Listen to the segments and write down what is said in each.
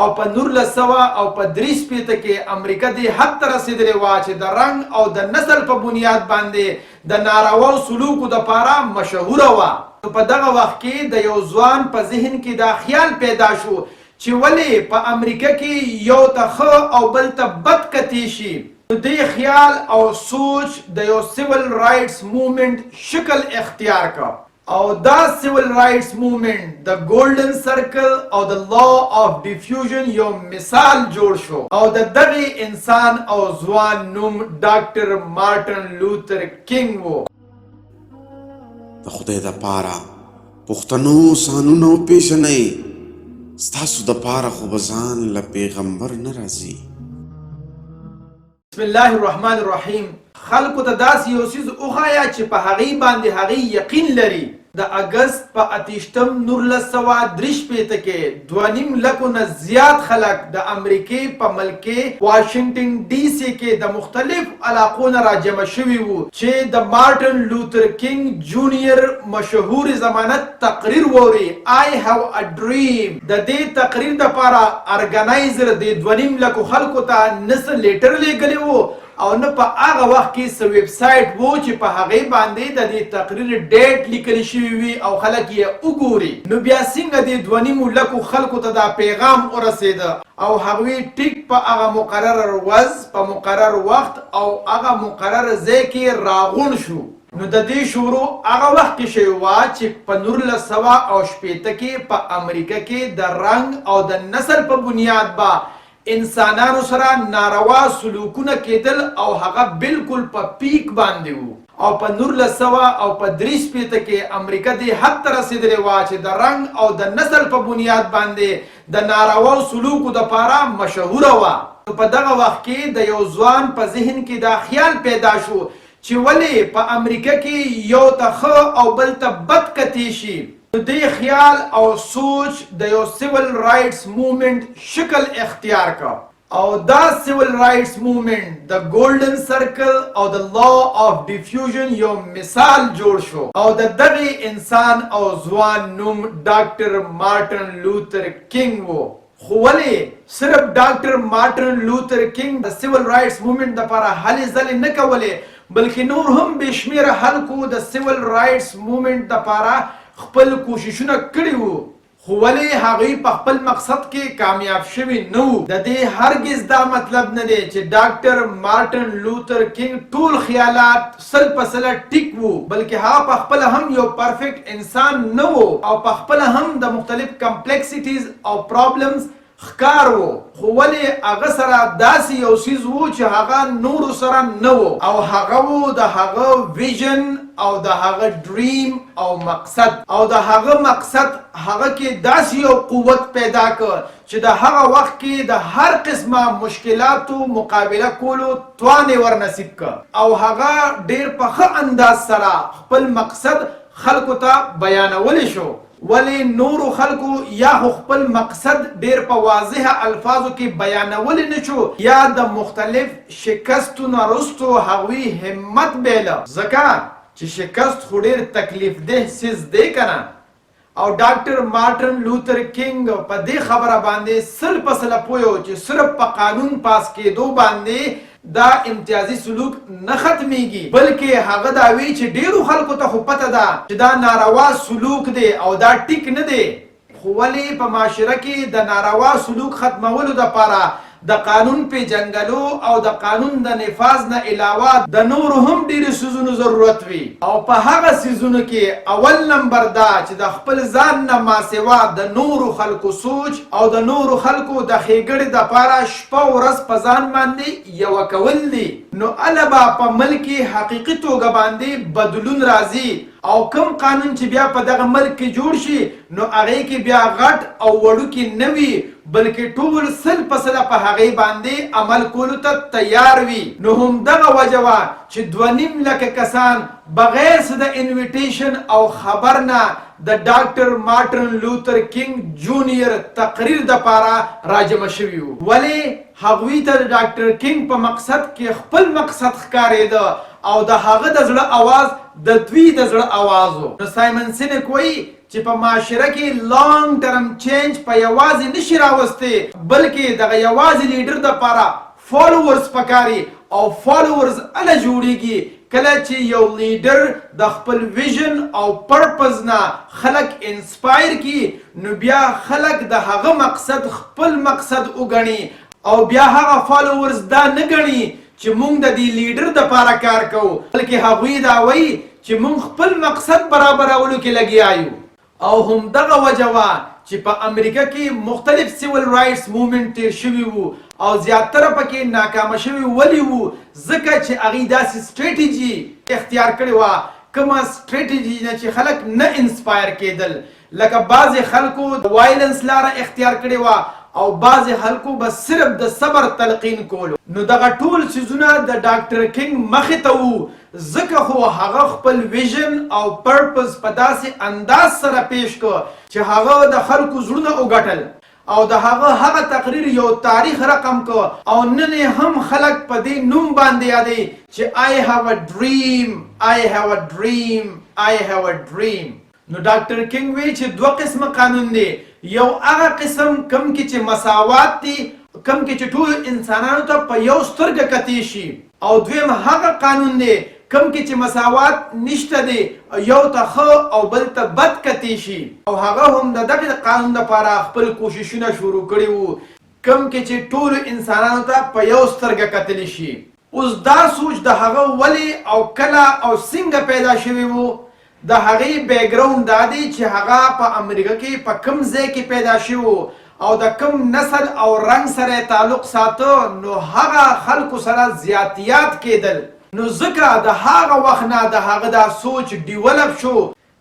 او په 1943 کې امریکا دې حد ته رسېدلې وه چې د رنګ او د نسل په بنیاد باندې د نارواو سلوکو دپاره مشهوره وه. په دغه وخت کې د یو ځوان په ذهن کې دا خیال پیدا شو چې ولې په امریکا کې یو ته ښه او بل ته بد کتی شي. نو دې خیال او سوچ د یو سیول رایټس موومنټ شکل اختیار کړ او دا سیول رایټس موومنټ د ګولډن سرکل او د لا آف ډیفیوژن یو مثال جوړ شو او د دغه انسان او ځوان نوم ډاکټر مارټن لوتر کینګ وو. د خدای دپاره پښتنو سانونه وپېژنئ، ستاسو دپاره خو به ځان له پیغمبر نه راځي. بسم الله الرحمن الرحیم. خلکو ته داسې یو څیز وښایه چې په هغې باندې هغې یقین لري. د اګست په 28 1963 کې 2.5 لکو نه زیات خلک د امریکې په ملکې واشنګټن ډي سي کې د مختلف علاقو نه راجمع شوي وو چې د مارټن لوتر کینګ جونیئر مشهور ضمانت تقریر ووري I have a dream. د دې تقریر دپاره ارګنایزر د 2.5 لکو خلکو ته نه څه لیټر لیږلی وو او نه په هغه وخت کې څه ویب سایټ وو چې په هغې باندې د دې تقریر ډیټ لیکل شوي وي او خلک یې وګوري. نو بیا څنګه د 2.5 لکو خلکو ته دا پیغام ورسېده او هغوی ټیک په هغه مقرر ورځ په مقرر وخت او هغه مقرر ځای کې راغون شو. نو د دې شروع هغه وخت کې شوې وه چې په 1960 کې په امریکا کې د رنګ او د نسل په بنیاد به انسانانو سره ناروا سلوکونه کېدل او هغه بالکل په پیک باندې وو. او په 1943 کې امریکا دې حد ته رسېدلې وه چې د رنګ او د نسل په بنیاد باندې د نارواو سلوکو دپاره مشهوره وه. په دغه وخت کې د یو ځوان په ذهن کې دا خیال پیدا شو چې ولې په امریکا کې یو ته ښه او بل ته بد کتی شي. دې خیال او سوچ د یو سیول رایټس موومنټ شکل اختیار کړ او دا سیول رایټس موومنټ د ګولډن سرکل او د لا آف ډیفیوژن یو مثال جوړ شو او د دغه انسان او ځوان نوم ډاکټر مارټن لوتر کینګ وو. خو ولې صرف ډاکټر مارټن لوتر کینګ د سیول رایټس موومنټ دپاره هلې ځلې نه کولې بلکې نور هم بې شمېره خلکو د سیول رایټس موومنټ دپاره خپل کوششونه کړي وو. خو ولې هغوی په خپل مقصد کې کامیاب شوي نه وو. د دې هرګز دا مطلب نه دی چې ډاکټر مارټن لوتر کینګ ټول خیالات 100% ټیک وو بلکې هغه په خپله هم یو پرفیکټ انسان نه وو او په خپله هم د مختلف کمپلیکسیټیز او پرابلمز ښکار وو. خو ولې هغه سره داسې یو څیز وو چې هغه نورو سره نه وو او هغه وو د هغه ویژن او د هغه ډریم او مقصد او د هغه مقصد هغه کې داسې یو قوت پیدا کړ چې د هغه وخت کې د هر قسمه مشکلاتو مقابله کولو توان یې ورنصیب کړ او هغه ډیر په ښه انداز سره خپل مقصد خلکو ته بیانولی شو. ولې نورو خلکو یا خپل مقصد ډیر په واضحه الفاظو کې بیانولی نه شو یا د مختلف شکستو نه وروستو هغوی همت بیله ځکه چې شکست خو ډیر تکلیف ده څیز دی که نه. او ډاکټر مارټن لوتر کینګ په دې خبره باندې 100% پوه و چې صرف په قانون پاس کېدو باندې دا امتیازي سلوک نه ختمیږي بلکې هغه دا وی چې ډیرو خلکو ته خو پته ده چې دا ناروا سلوک دی او دا ټیک نه دی. خو ولې په معاشره کې د ناروا سلوک ختمولو دپاره د قانون پیژنګلو او د قانون د نفاذ نه علاوه د نورو هم ډیرو څیزونو ضرورت وي او په هغه څیزونو کې اول نمبر دا چې د خپل ځان نه ماسوا د نورو خلکو سوچ او د نورو خلکو د ښېګړې دپاره شپه ورځ په ځان باندې یوه کول دي. نو هله به په ملک حقیقي توګه باندې بدلون راځي او کم قانون چې بیا په دغه ملک کې جوړ شي نو هغې کې بیا غټ او وړوکي نه وي بلکې ټول 100% په هغې باندې عمل کولو ته تیار وي. نو همدغه وجه وه چې 2.5 لکه کسان بغیر څه د انویټیشن او خبر نه د ډاکټر مارټن لوتر کینګ جونیئر تقریر دپاره راجمع شوي وو. ولې هغوی ته د ډاکټر کینګ په مقصد کې خپل مقصد ښکارېده او د هغه د زړه اواز د دوی د زړه اواز و. نو سایمن سینک وایي چې په معاشره کې لانګ ټرم چینج په یوازې نشي راوستي، بلکې دغه یوازې لیډر دپاره فالوورز پکاري او فالوورز اله جوړیږي کله چې یو لیډر د خپل ویژن او پرپز نه خلک انسپایر کی، نو بیا خلک د هغه مقصد خپل مقصد وګڼي او بیا هغه فالوورز دا نه ګڼي چې مونږ د دې لیډر دپاره کار کوو، بلکې هغوی دا وایي چې مونږ خپل مقصد برابرولو کې لګیا یو. او همدغه وجه وه چې په امریکا کې مختلف سیول رایټس موومنټ تیر شوي وو او زیاتره پکې ناکامه شوي ولې وو؟ ځکه چې هغوی داسې سټریټیجي اختیار کړې وه، کومه سټریټیجي نه چې خلک نه انسپایر کېدل. لکه بعضې خلکو د وایلنس لاره اختیار کړې وه او بعضې خلکو به صرف د صبر تلقین کولو. نو دغه ټول څیزونه د ډاکټر کینګ مخې ته وو، ځکه خو هغه خپل ویژن او پرپز په داسې انداز سره پیش کړ چې هغه د خلکو زړونه وګټل او د هغه تقریر یو تاریخ رقم کو او نن هم خلک په دې نوم باندې یادوي چې I have a dream, I have a dream, I have a dream. نو ډاکټر کینګ وی چې دوه قسمه قانون دی، یو هغه قسم کم کې چې مساوات دی، کم کې چې ټول انسانانو ته په یو سترګه کتې شي، او دویم هغه قانون دی کم کې چې مساوات نشته دی، یو ته ښه او بل ته بد کتې شي. او هغه هم د دغه قانون دپاره خپل کوششونه شروع کړي وو کم کې چې ټولو انسانانو ته په یو سترګه کتلی شي. اوس دا سوچ د هغه ولې او کله او څنګه پیدا شوی وو؟ د هغې بیکګراوند دا دی چې هغه په امریکا کې په کوم ځای کې پیدا شوی او د کوم نسل او رنګ سره تعلق ساته، نو هغه خلکو سره زیاتیات کېدل. نو ځکه د هغه وخت نه د هغه دا سوچ ډیولپ شو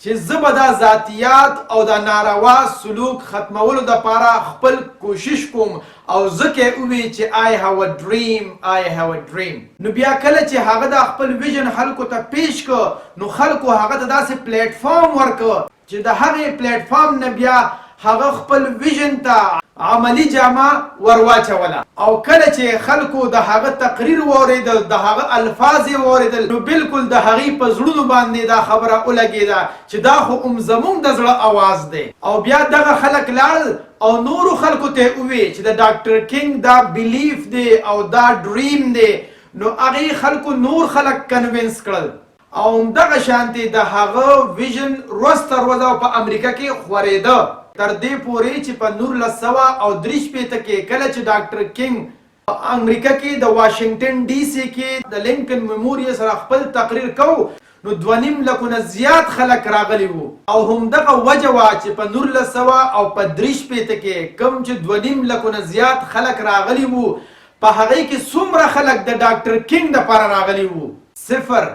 چې زه به دا ذاتیات او دا ناروا سلوک ختمولو دپاره خپل کوشش کوم او ځکه یې ووی چې I have a dream, I have a dream. نو بیا کله چې هغه د خپل ویژن خلکو ته پیش کړ، نو خلکو هغه ته داسې پلیټفارم ورکړ چې د هغې پلیټفارم نه بیا هغه خپل ویژن ته عملی جامه ورواچوله. او کله چې خلکو د هغه تقریر واورېدل، د هغه الفاظ یې واورېدل، نو بالکل د هغې په زړونو باندې دا خبره ولګېده چې دا خو زموږ د زړه اواز دی. او بیا دغه خلک لاړل او نورو خلکو ته ووی چې د ډاکټر کینګ دا بیلیف دی او دا ډریم دی. نو هغې خلکو نور خلک کنوینس کړل او همدغه شانتې د هغه ویژن ورځ تر ورځه په امریکا کې خورېده، تر دې پورې چې په 1963 کې کله چې ډاکټر کینګ په امریکا کې د واشنگټن ډي سي کې د لینکن میموریل سره خپل تقریر کو، نو 2.5 لکونه زیات خلک راغلي وو. او همدغه وجه وه چې په 1963 کې کوم چې 2.5 لکونه زیات خلک راغلي وو، په هغې کې څومره خلک د ډاکټر کینګ دپاره راغلي وو؟ 0.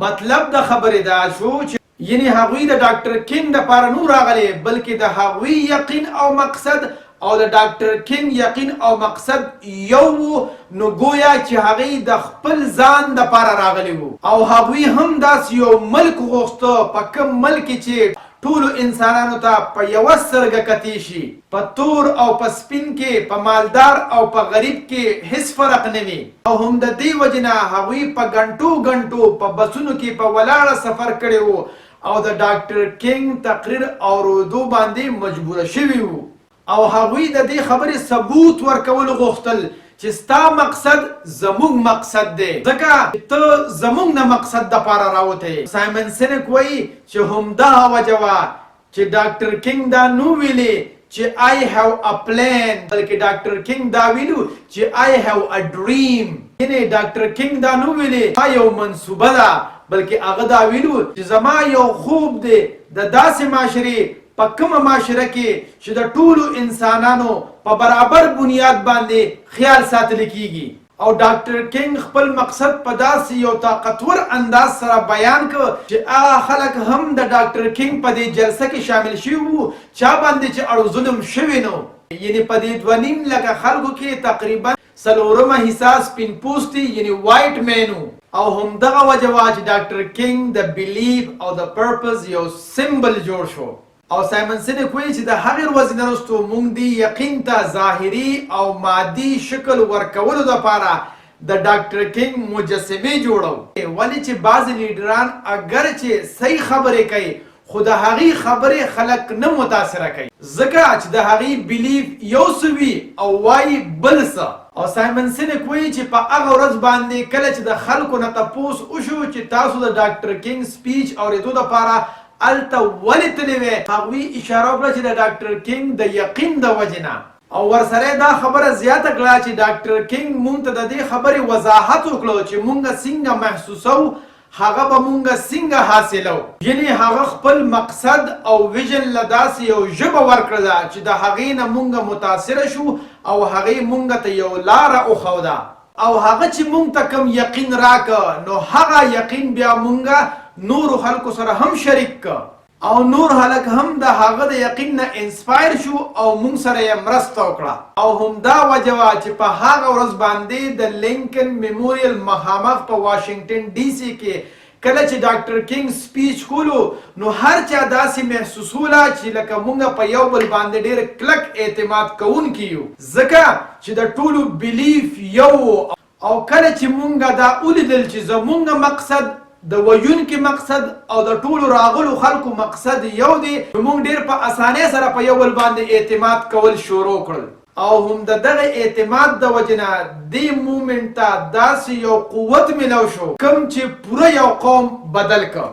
مطلب د خبرې دا شو چې یعنی هغوی د ډاکټر کینګ دپاره نو راغلی، بلکې د هغوی یقین او مقصد او د ډاکټر کینګ یقین او مقصد یو وو. نو گویا چې هغوی د خپل ځان دپاره راغلی وو او هغوی هم داسې یو ملک غوښته په کوم ملک چې ټولو انسانانو ته په یوه سترګه کتې شي، په تور او په سپین کې، په مالدار او په غریب کې هیڅ فرق نه وي. او هم د دې وجې نه هغوی په ګنټو په بسونو کې په ولاړه سفر کړی وو او د ډاکټر کینګ تقریر اورېدو باندې مجبوره شوي وو. او هغوی د دې خبرې ثبوت ورکولو غوښتل چې ستا مقصد زموږ مقصد دی، ځکه ته زموږ نه مقصد دپاره راوتی. سایمن سینک وایي چې همدغه وجه وه چې ډاکټر کینګ دا نو ویلي چې I have a plan، بلکې ډاکټر کینګ دا ویلو چې I have a dream. یعنې ډاکټر کینګ دا نو ویلي ما یو منصوبه ده، بلکې هغه دا ویلو چې زما یو خوب دی د داسې معاشرې په کومه معاشره کې چې د ټولو انسانانو په برابر بنیاد باندې خیال ساتل کیږي. او ډاکټر کینګ خپل مقصد په داسې یو طاقتور انداز سره بیان کړ چې هغه خلک هم د ډاکټر کینګ په دې جلسه کې شامل شوي وو چا باندې چې اړو ظلم شوی نو. یعنې په دې 2.5 لکه خلکو کې تقریبا 4مه حصه سپین پوستي یعنې وایټ مین. او همدغه وجه وه چې ډاکټر کینګ د بیلیف او د پرپز یو سمبل جوړ شو. او سایمن سینک وایي چې د هغې ورځې نه وروسته موږ دې یقین ته ظاهري او مادي شکل ورکولو دپاره د ډاکټر کینګ مجسمې جوړو. ولې چې بعضې لیډران اگر چې صحیح خبرې کوي خو د هغې خبرې خلک نه متاثره کوي ځکه چې د هغې بلیف یو څه وي او وایي بل څه. او سایمن سینک وایي چې په هغه ورځ باندې کله چې د خلکو نه تپوس وشو چې تاسو د ډاکټر کینګ سپیچ اورېدو دپاره هلته ولې تللی وی، هغوی اشاره وکړه چې د ډاکټر کینګ د یقین د وجې نه. او ورسره دا خبره زیاته کړه چې ډاکټر کینګ مونږ ته د دې خبرې وضاحت وکړو چې مونږ څنګه محسوسو هغه به مونږ څنګه حاصلو. یعنې هغه خپل مقصد او ویژن له داسې یو ژبه ورکړله چې د هغې نه مونږ متاثره شو او هغې مونږ ته یو لاره وښوده. او هغه چې مونږ ته کوم یقین راکه نو هغه یقین بیا مونږ نورو خلکو سره هم شریک که او نور خلک هم د هغه د یقین نه انسپایر شو او مونږ سره یې مرسته وکړه. او همدا وجه وه چې په هغه ورځ باندې د لینکن میموریل مخامخ په واشنګټن ډي سي کې کله چې ډاکټر کینګ سپیچ کولو نو هر چا داسې محسوسوله چې لکه مونږ په یو بل باندې ډېر کلک اعتماد کوونکي یو ځکه چې د ټولو بلیف یو. او کله چې مونږ دا ولیدل چې زمونږ مقصد د ویونکي مقصد او د ټولو راغلو خلکو مقصد یو دی نو موږ ډېر په اسانۍ سره په یو بل باندې اعتماد کول شروع کړل. او هم د دغه اعتماد د وجې نه دې مومنټ ته داسې یو قوت میلو شو کوم چې پوره یو قوم بدل که.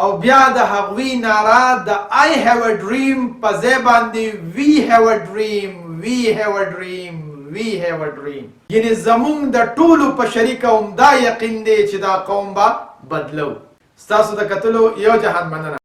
او بیا د هغوی ناره د I have a dream په ځای باندې we have a dream we have a dream we have a dream. یعنې زمونږ د ټولو په شریکه هم دا یقین دی چې دا قوم به بدلو. ستاسو د کتلو یو جهان مننه.